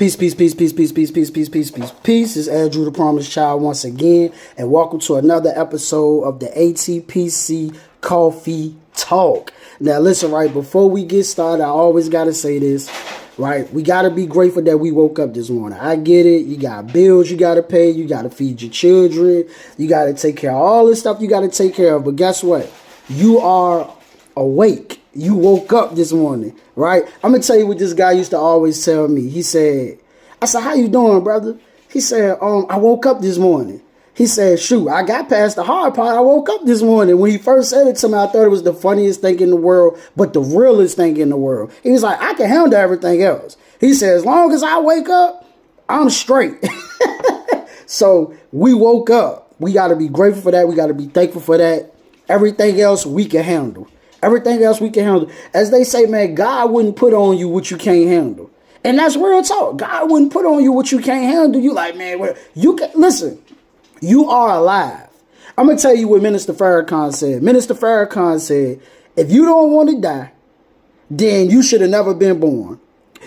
Peace, peace, peace, peace, peace, peace, peace, peace, peace, peace, peace. It's Andrew the Promised Child once again, and welcome to another episode of the ATPC Coffee Talk. Now, listen, right, before we get started, I always got to say this, right? We got to be grateful that we woke up this morning. I get it. You got bills you got to pay. You got to feed your children. You got to take care of all this stuff you got to take care of. But guess what? You are awake. You woke up this morning, right? I'm going to tell you what this guy used to always tell me. He said, I said, how you doing, brother? He said, I woke up this morning. He said, shoot, I got past the hard part. I woke up this morning. When he first said it to me, I thought it was the funniest thing in the world, but the realest thing in the world. He was like, I can handle everything else. He said, as long as I wake up, I'm straight. So we woke up. We got to be grateful for that. We got to be thankful for that. Everything else we can handle. Everything else we can handle. As they say, man, God wouldn't put on you what you can't handle. And that's real talk. God wouldn't put on you what you can't handle. You like, man, well, you can listen. You are alive. I'm going to tell you what Minister Farrakhan said. Minister Farrakhan said, if you don't want to die, then you should have never been born.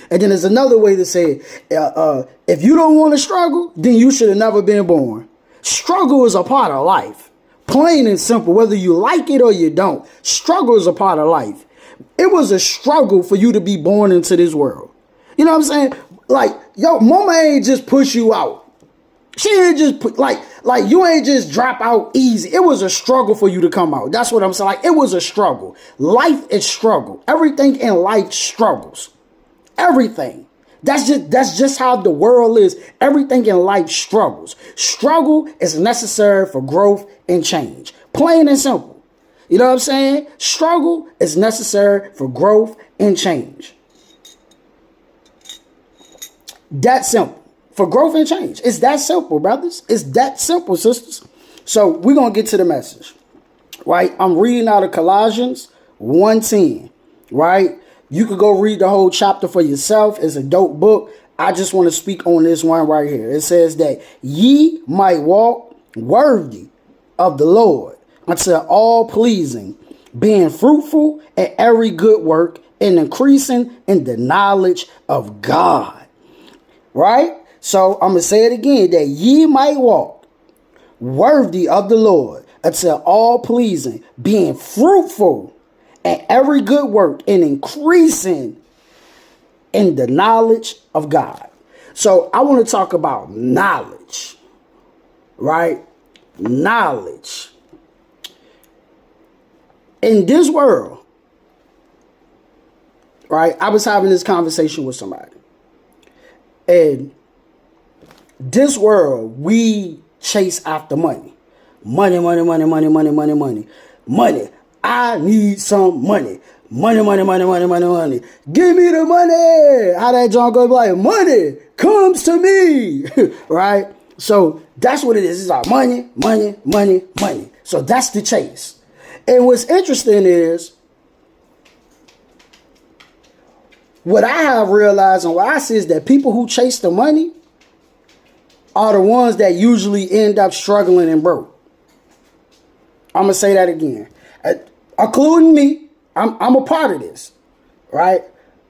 And then there's another way to say it. If you don't want to struggle, then you should have never been born. Struggle is a part of life. Plain and simple, whether you like it or you don't. Struggle is a part of life. It was a struggle for you to be born into this world. You know what I'm saying? Like, yo, mama ain't just push you out. She ain't just put, like you ain't just drop out easy. It was a struggle for you to come out. That's what I'm saying. Like, it was a struggle. Life is struggle. Everything in life struggles. Everything. That's just how the world is. Everything in life struggles. Struggle is necessary for growth and change. Plain and simple. You know what I'm saying? Struggle is necessary for growth and change. That simple. For growth and change. It's that simple, brothers. It's that simple, sisters. So we're going to get to the message. Right? I'm reading out of Colossians 1:10. Right? You could go read the whole chapter for yourself. It's a dope book. I just want to speak on this one right here. It says that ye might walk worthy of the Lord until all pleasing, being fruitful in every good work and increasing in the knowledge of God. Right? So I'm going to say it again, that ye might walk worthy of the Lord until all pleasing, being fruitful and every good work and increasing in the knowledge of God. So I want to talk about knowledge, right? Knowledge. In this world, right? I was having this conversation with somebody. And this world, we chase after money. Money, money, money, money, money, money, money. Money. I need some money. Money, money, money, money, money, money. Give me the money. How that John goes like, money comes to me. Right? So that's what it is. It's like money, money, money, money. So that's the chase. And what's interesting is, what I have realized and what I see is that people who chase the money are the ones that usually end up struggling and broke. I'm going to say that again. Including me, I'm a part of this, right?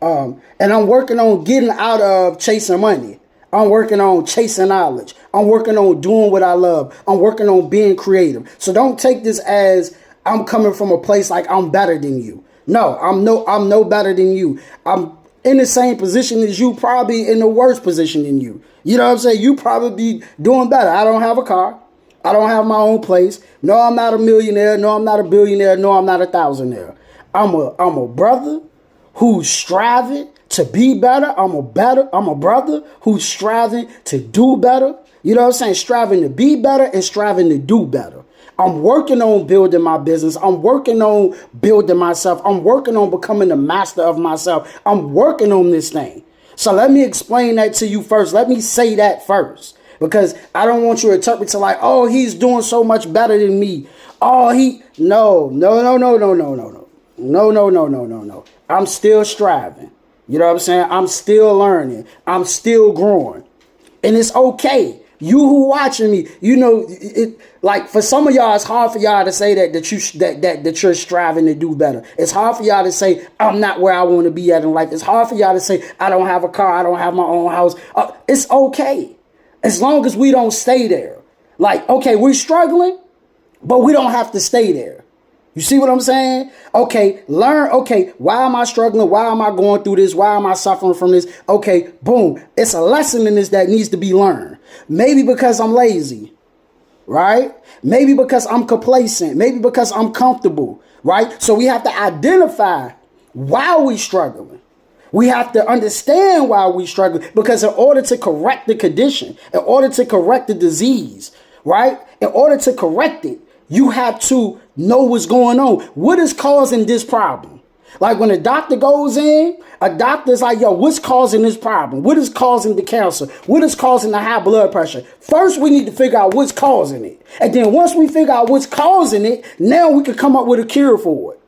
And I'm working on getting out of chasing money. I'm working on chasing knowledge. I'm working on doing what I love. I'm working on being creative. So don't take this as I'm coming from a place like I'm better than you. No, I'm no better than you. I'm in the same position as you, probably in the worst position than you. You know what I'm saying? You probably be doing better. I don't have a car. I don't have my own place. No, I'm not a millionaire. No, I'm not a billionaire. No, I'm not a thousandaire. I'm a brother who's striving to be better. I'm a brother who's striving to do better. You know what I'm saying? Striving to be better and striving to do better. I'm working on building my business. I'm working on building myself. I'm working on becoming the master of myself. I'm working on this thing. So let me explain that to you first. Let me say that first. Because I don't want you to interpret to like, oh, he's doing so much better than me. Oh, no. I'm still striving. You know what I'm saying? I'm still learning. I'm still growing. And it's okay. You who watching me, you know, it like for some of y'all, it's hard for y'all to say that you're striving to do better. It's hard for y'all to say I'm not where I want to be at in life. It's hard for y'all to say I don't have a car, I don't have my own house. It's okay, as long as we don't stay there. Like, okay, we're struggling, but we don't have to stay there. You see what I'm saying? Okay, learn. Okay, why am I struggling? Why am I going through this? Why am I suffering from this? Okay, boom. It's a lesson in this that needs to be learned. Maybe because I'm lazy, right? Maybe because I'm complacent. Maybe because I'm comfortable, right? So we have to identify why we're struggling. We have to understand why we struggle, because in order to correct the condition, in order to correct the disease, right? In order to correct it, you have to know what's going on. What is causing this problem? Like when a doctor goes in, a doctor's like, yo, what's causing this problem? What is causing the cancer? What is causing the high blood pressure? First, we need to figure out what's causing it. And then once we figure out what's causing it, now we can come up with a cure for it.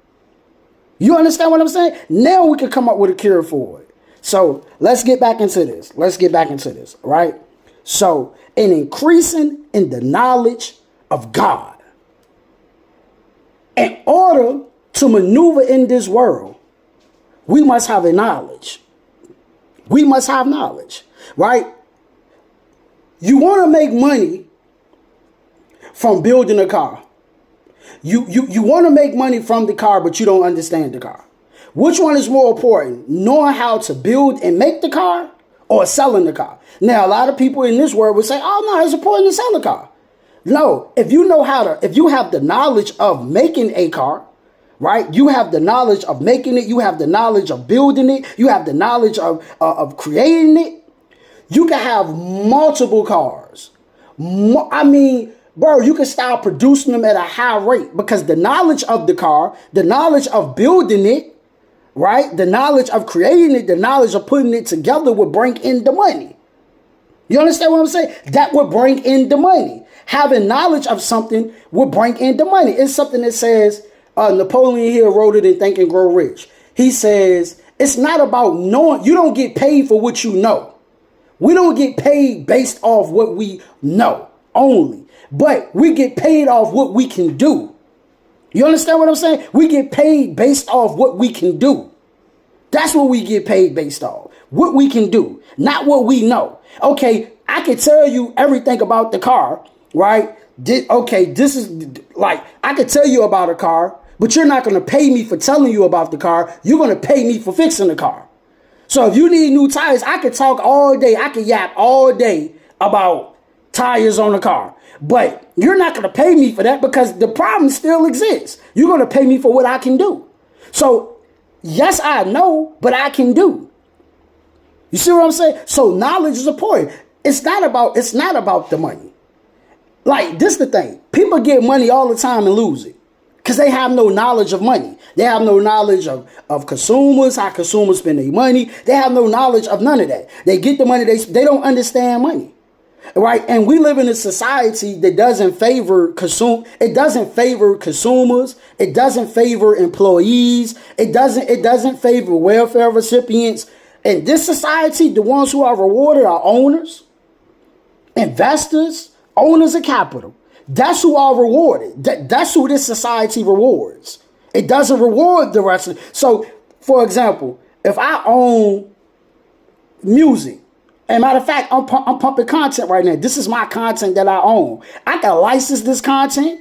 You understand what I'm saying? Now we can come up with a cure for it. So let's get back into this. Right? So an increasing in the knowledge of God. In order to maneuver in this world, we must have a knowledge. We must have knowledge, right? You want to make money from building a car. You want to make money from the car, but you don't understand the car. Which one is more important? Knowing how to build and make the car or selling the car? Now, a lot of people in this world would say, oh, no, it's important to sell the car. No, if you have the knowledge of making a car, right? You have the knowledge of making it. You have the knowledge of building it. You have the knowledge of creating it. You can have multiple cars. Bro, you can start producing them at a high rate because the knowledge of the car, the knowledge of building it, right? The knowledge of creating it, the knowledge of putting it together would bring in the money. You understand what I'm saying? That would bring in the money. Having knowledge of something would bring in the money. It's something that says, Napoleon Hill wrote it in Think and Grow Rich. He says, it's not about knowing. You don't get paid for what you know. We don't get paid based off what we know only, but we get paid off what we can do. You understand what I'm saying? We get paid based off what we can do. That's what we get paid based off. What we can do, not what we know. Okay, I can tell you everything about the car, right? This is like, I could tell you about a car, but you're not going to pay me for telling you about the car. You're going to pay me for fixing the car. So if you need new tires, I could talk all day. I could yap all day about tires on the car. But you're not going to pay me for that because the problem still exists. You're going to pay me for what I can do. So yes, I know, but I can do. You see what I'm saying? So knowledge is important. It's not about the money. Like, this is the thing. People get money all the time and lose it because they have no knowledge of money. They have no knowledge of consumers, how consumers spend their money. They have no knowledge of none of that. They get the money. They don't understand money. Right. And we live in a society that doesn't favor It doesn't favor consumers. It doesn't favor employees. It doesn't favor welfare recipients. In this society, the ones who are rewarded are owners, investors, owners of capital. That's who are rewarded. That's who this society rewards. It doesn't reward the rest of it. So, for example, if I own music, and matter of fact, I'm pumping content right now. This is my content that I own. I can license this content.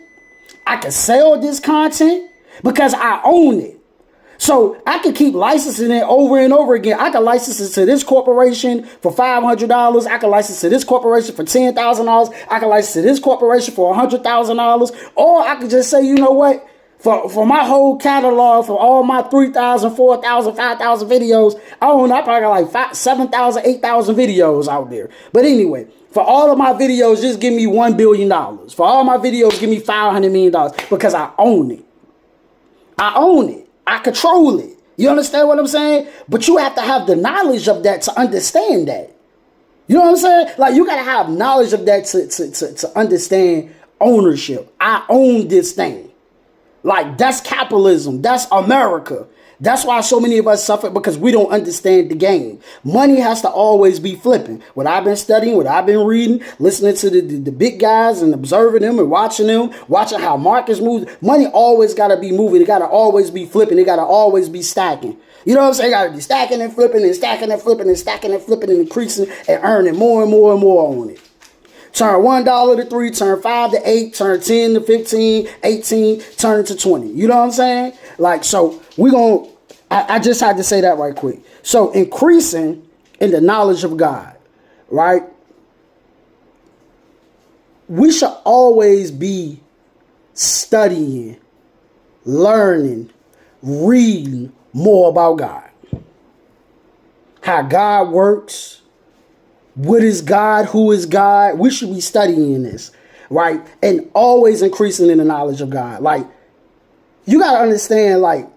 I can sell this content because I own it. So I can keep licensing it over and over again. I can license it to this corporation for $500. I can license to this corporation for $10,000. I can license to this corporation for $100,000. Or I could just say, you know what? For my whole catalog, for all my 3,000, 4,000, 5,000 videos, I probably got like 7,000, 8,000 videos out there. But anyway, for all of my videos, just give me $1 billion. For all my videos, give me $500 million because I own it. I own it. I control it. You understand what I'm saying? But you have to have the knowledge of that to understand that. You know what I'm saying? Like, you got to have knowledge of that to understand ownership. I own this thing. Like, that's capitalism. That's America. That's why so many of us suffer, because we don't understand the game. Money has to always be flipping. What I've been studying, what I've been reading, listening to the big guys and observing them and watching how markets move. Money always got to be moving. It got to always be flipping. It got to always be stacking. You know what I'm saying? It got to be stacking and flipping and stacking and flipping and stacking and flipping and increasing and earning more and more and more on it. Turn $1 to 3, turn 5 to 8, turn 10 to 15, 18, turn it to 20. You know what I'm saying? Like, so I just had to say that right quick. So increasing in the knowledge of God, right? We should always be studying, learning, reading more about God. How God works. What is God? Who is God? We should be studying this, right? And always increasing in the knowledge of God. Like, you got to understand, like,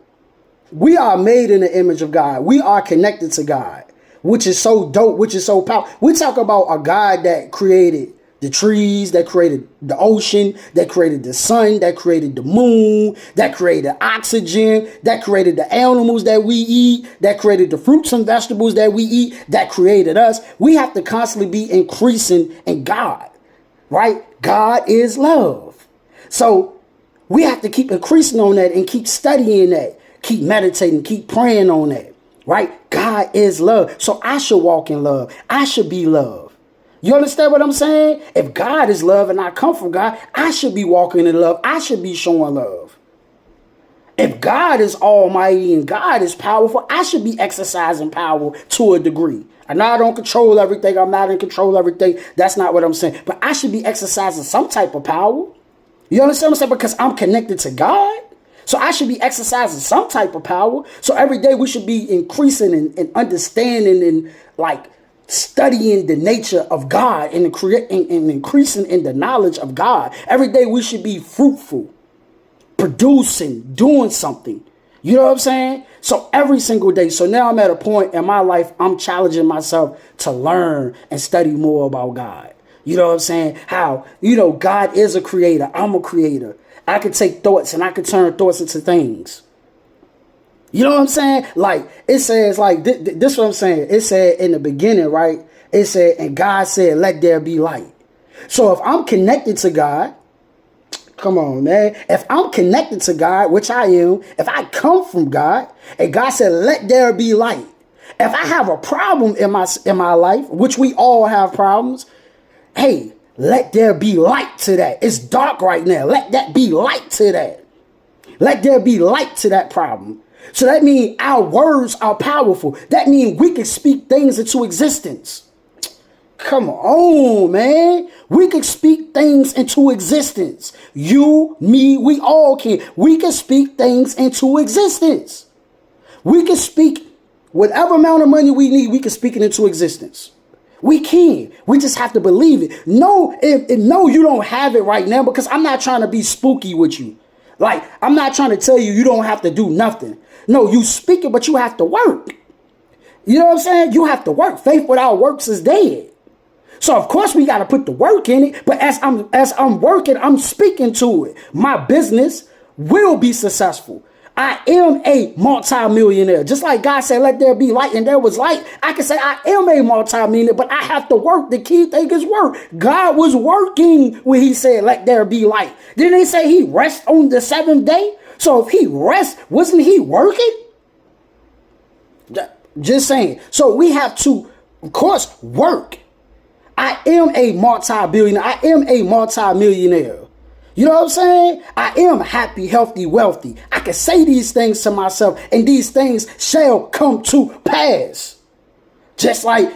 we are made in the image of God. We are connected to God, which is so dope, which is so powerful. We talk about a God that created the trees, that created the ocean, that created the sun, that created the moon, that created oxygen, that created the animals that we eat, that created the fruits and vegetables that we eat, that created us. We have to constantly be increasing in God, right? God is love. So we have to keep increasing on that and keep studying that, keep meditating, keep praying on that, right? God is love. So I should walk in love. I should be love. You understand what I'm saying? If God is love and I come from God, I should be walking in love. I should be showing love. If God is almighty and God is powerful, I should be exercising power to a degree. I know I don't control everything. I'm not in control of everything. That's not what I'm saying. But I should be exercising some type of power. You understand what I'm saying? Because I'm connected to God. So I should be exercising some type of power. So every day we should be increasing and understanding and like studying the nature of God and increasing in the knowledge of God. Every day we should be fruitful, producing, doing something. You know what I'm saying? So every single day. So now I'm at a point in my life, I'm challenging myself to learn and study more about God. You know what I'm saying? How, God is a creator. I'm a creator. I could take thoughts and I could turn thoughts into things. You know what I'm saying? Like, it says, like, this is what I'm saying. It said in the beginning, right? It said, and God said, let there be light. So if I'm connected to God, come on, man. If I'm connected to God, which I am, if I come from God, and God said, let there be light. If I have a problem in my life, which we all have problems, hey, let there be light to that. It's dark right now. Let that be light to that. Let there be light to that problem. So that means our words are powerful. That means we can speak things into existence. Come on, man. We can speak things into existence. You, me, we all can. We can speak things into existence. We can speak whatever amount of money we need. We can speak it into existence. We can. We just have to believe it. No, no, you don't have it right now, because I'm not trying to be spooky with you. Like, I'm not trying to tell you don't have to do nothing. No, you speak it, but you have to work. You know what I'm saying? You have to work. Faith without works is dead. So of course we got to put the work in it. But as I'm working, I'm speaking to it. My business will be successful. I am a multimillionaire. Just like God said, let there be light, and there was light. I can say I am a multimillionaire, but I have to work. The key thing is work. God was working when he said, let there be light. Didn't he say he rests on the seventh day? So if he rests, wasn't he working? Just saying. So we have to, of course, work. I am a multi-billionaire. I am a multi-millionaire. You know what I'm saying? I am happy, healthy, wealthy. I can say these things to myself, and these things shall come to pass. Just like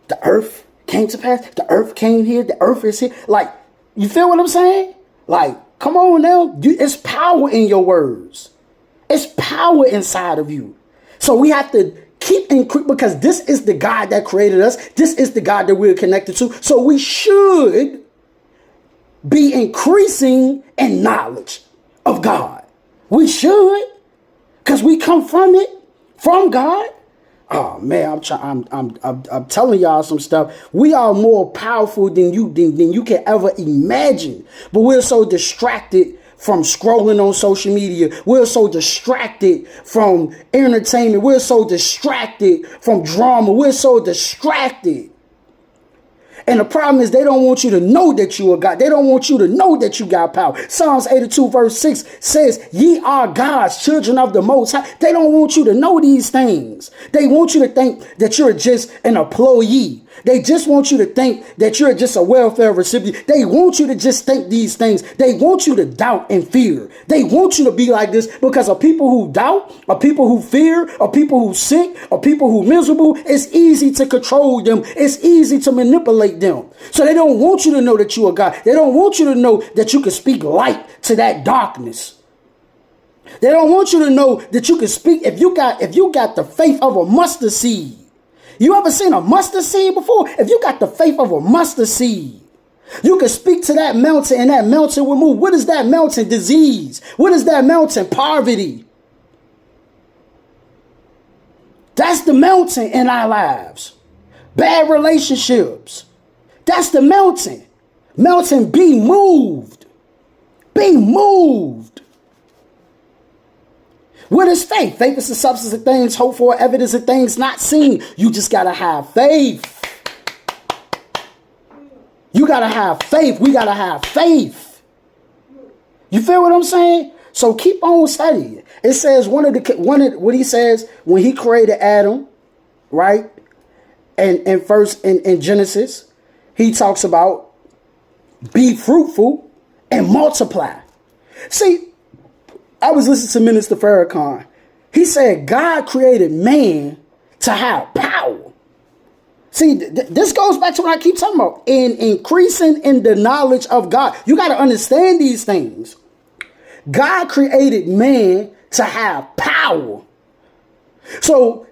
the earth came to pass. The earth came here. The earth is here. Like, you feel what I'm saying? Like, come on now. It's power in your words. It's power inside of you. So we have to keep increasing, because this is the God that created us. This is the God that we're connected to. So we should be increasing in knowledge of God. We should, because we come from it, from God. Oh man, I'm telling y'all some stuff. We are more powerful than you can ever imagine, but we're so distracted from scrolling on social media. We're so distracted from entertainment. We're so distracted from drama. We're so distracted. And the problem is they don't want you to know that you are God. They don't want you to know that you got power. Psalms 82 verse 6 says, ye are God's children of the Most High. They don't want you to know these things. They want you to think that you're just an employee. They just want you to think that you're just a welfare recipient. They want you to just think these things. They want you to doubt and fear. They want you to be like this because of people who doubt, or people who fear, or people who sick, or people who miserable. It's easy to control them. It's easy to manipulate them. So they don't want you to know that you are God. They don't want you to know that you can speak light to that darkness. They don't want you to know that you can speak if you got the faith of a mustard seed. You ever seen a mustard seed before? If you got the faith of a mustard seed, you can speak to that mountain and that mountain will move. What is that mountain? Disease. What is that mountain? Poverty. That's the mountain in our lives. Bad relationships. That's the mountain. Mountain, be moved. Be moved. What is faith? Faith is the substance of things hoped for, evidence of things not seen. You just got to have faith. You got to have faith. We got to have faith. You feel what I'm saying? So keep on studying. It says what he says when he created Adam, right? And first in Genesis, he talks about be fruitful and multiply. See, I was listening to Minister Farrakhan. He said God created man to have power. See, this goes back to what I keep talking about. In increasing in the knowledge of God. You got to understand these things. God created man to have power. So,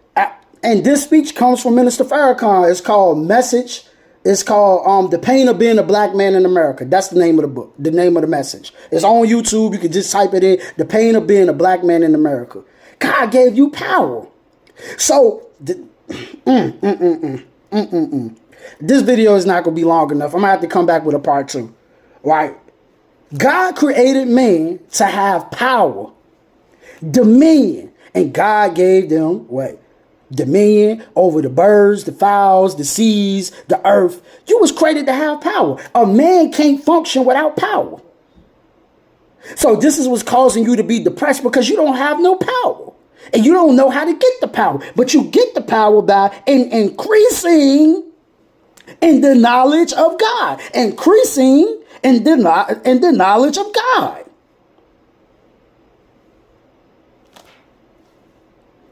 and this speech comes from Minister Farrakhan. It's called Message. It's called The Pain of Being a Black Man in America. That's the name of the book, the name of the message. It's on YouTube. You can just type it in. The Pain of Being a Black Man in America. God gave you power. So, this video is not going to be long enough. I'm going to have to come back with a part 2. Right? God created man to have power, dominion, and God gave them what? Dominion over the birds, the fowls, the seas, the earth. You was created to have power. A man can't function without power. So this is what's causing you to be depressed because you don't have no power. And you don't know how to get the power. But you get the power by increasing in the knowledge of God. Increasing in the knowledge of God.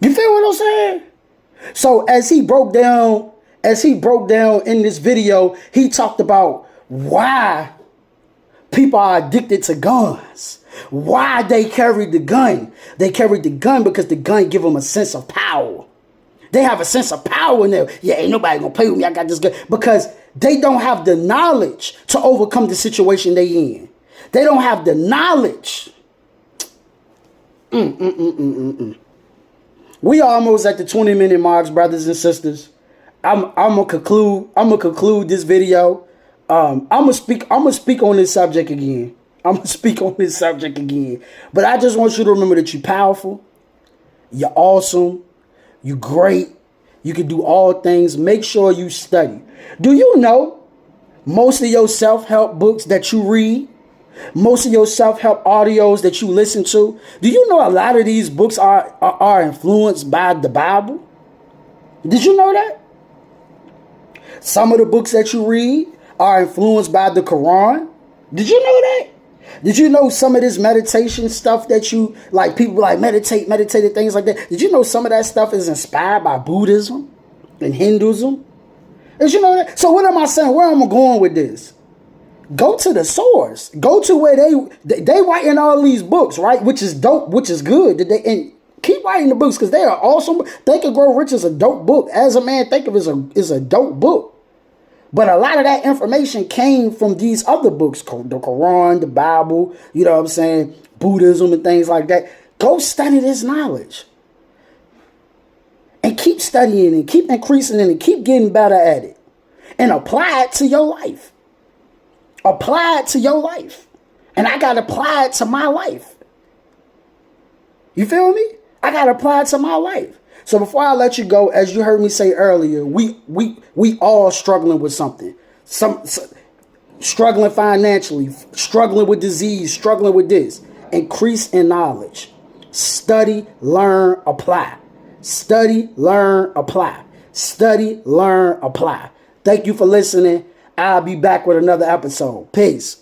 You feel what I'm saying? So as he broke down in this video, he talked about why people are addicted to guns. Why they carried the gun. They carried the gun because the gun give them a sense of power. They have a sense of power in there. Yeah, ain't nobody gonna play with me. I got this gun. Because they don't have the knowledge to overcome the situation they in. They don't have the knowledge. We almost at the 20-minute marks, brothers and sisters. I'm gonna conclude this video. I'm gonna speak on this subject again. But I just want you to remember that you're powerful, you're awesome, you're great, you can do all things. Make sure you study. Do you know most of your self-help books that you read, most of your self-help audios that you listen to, do you know a lot of these books are influenced by the Bible? Did you know that? Some of the books that you read are influenced by the Quran. Did you know that? Did you know some of this meditation stuff that you, like people like meditate and things like that? Did you know some of that stuff is inspired by Buddhism and Hinduism? Did you know that? So what am I saying? Where am I going with this? Go to the source. Go to where they writing all these books, right? Which is dope, which is good. And keep writing the books because they are awesome. Think and Grow Rich is a dope book. As a Man Think of is a dope book. But a lot of that information came from these other books, the Quran, the Bible, you know what I'm saying, Buddhism and things like that. Go study this knowledge. And keep studying and keep increasing it and keep getting better at it. And apply it to your life. Apply it to your life. And I got to apply it to my life. You feel me? I got to apply it to my life. So before I let you go, as you heard me say earlier, we all struggling with something. Some struggling financially, struggling with disease, struggling with this. Increase in knowledge. Study, learn, apply. Study, learn, apply. Study, learn, apply. Thank you for listening. I'll be back with another episode. Peace.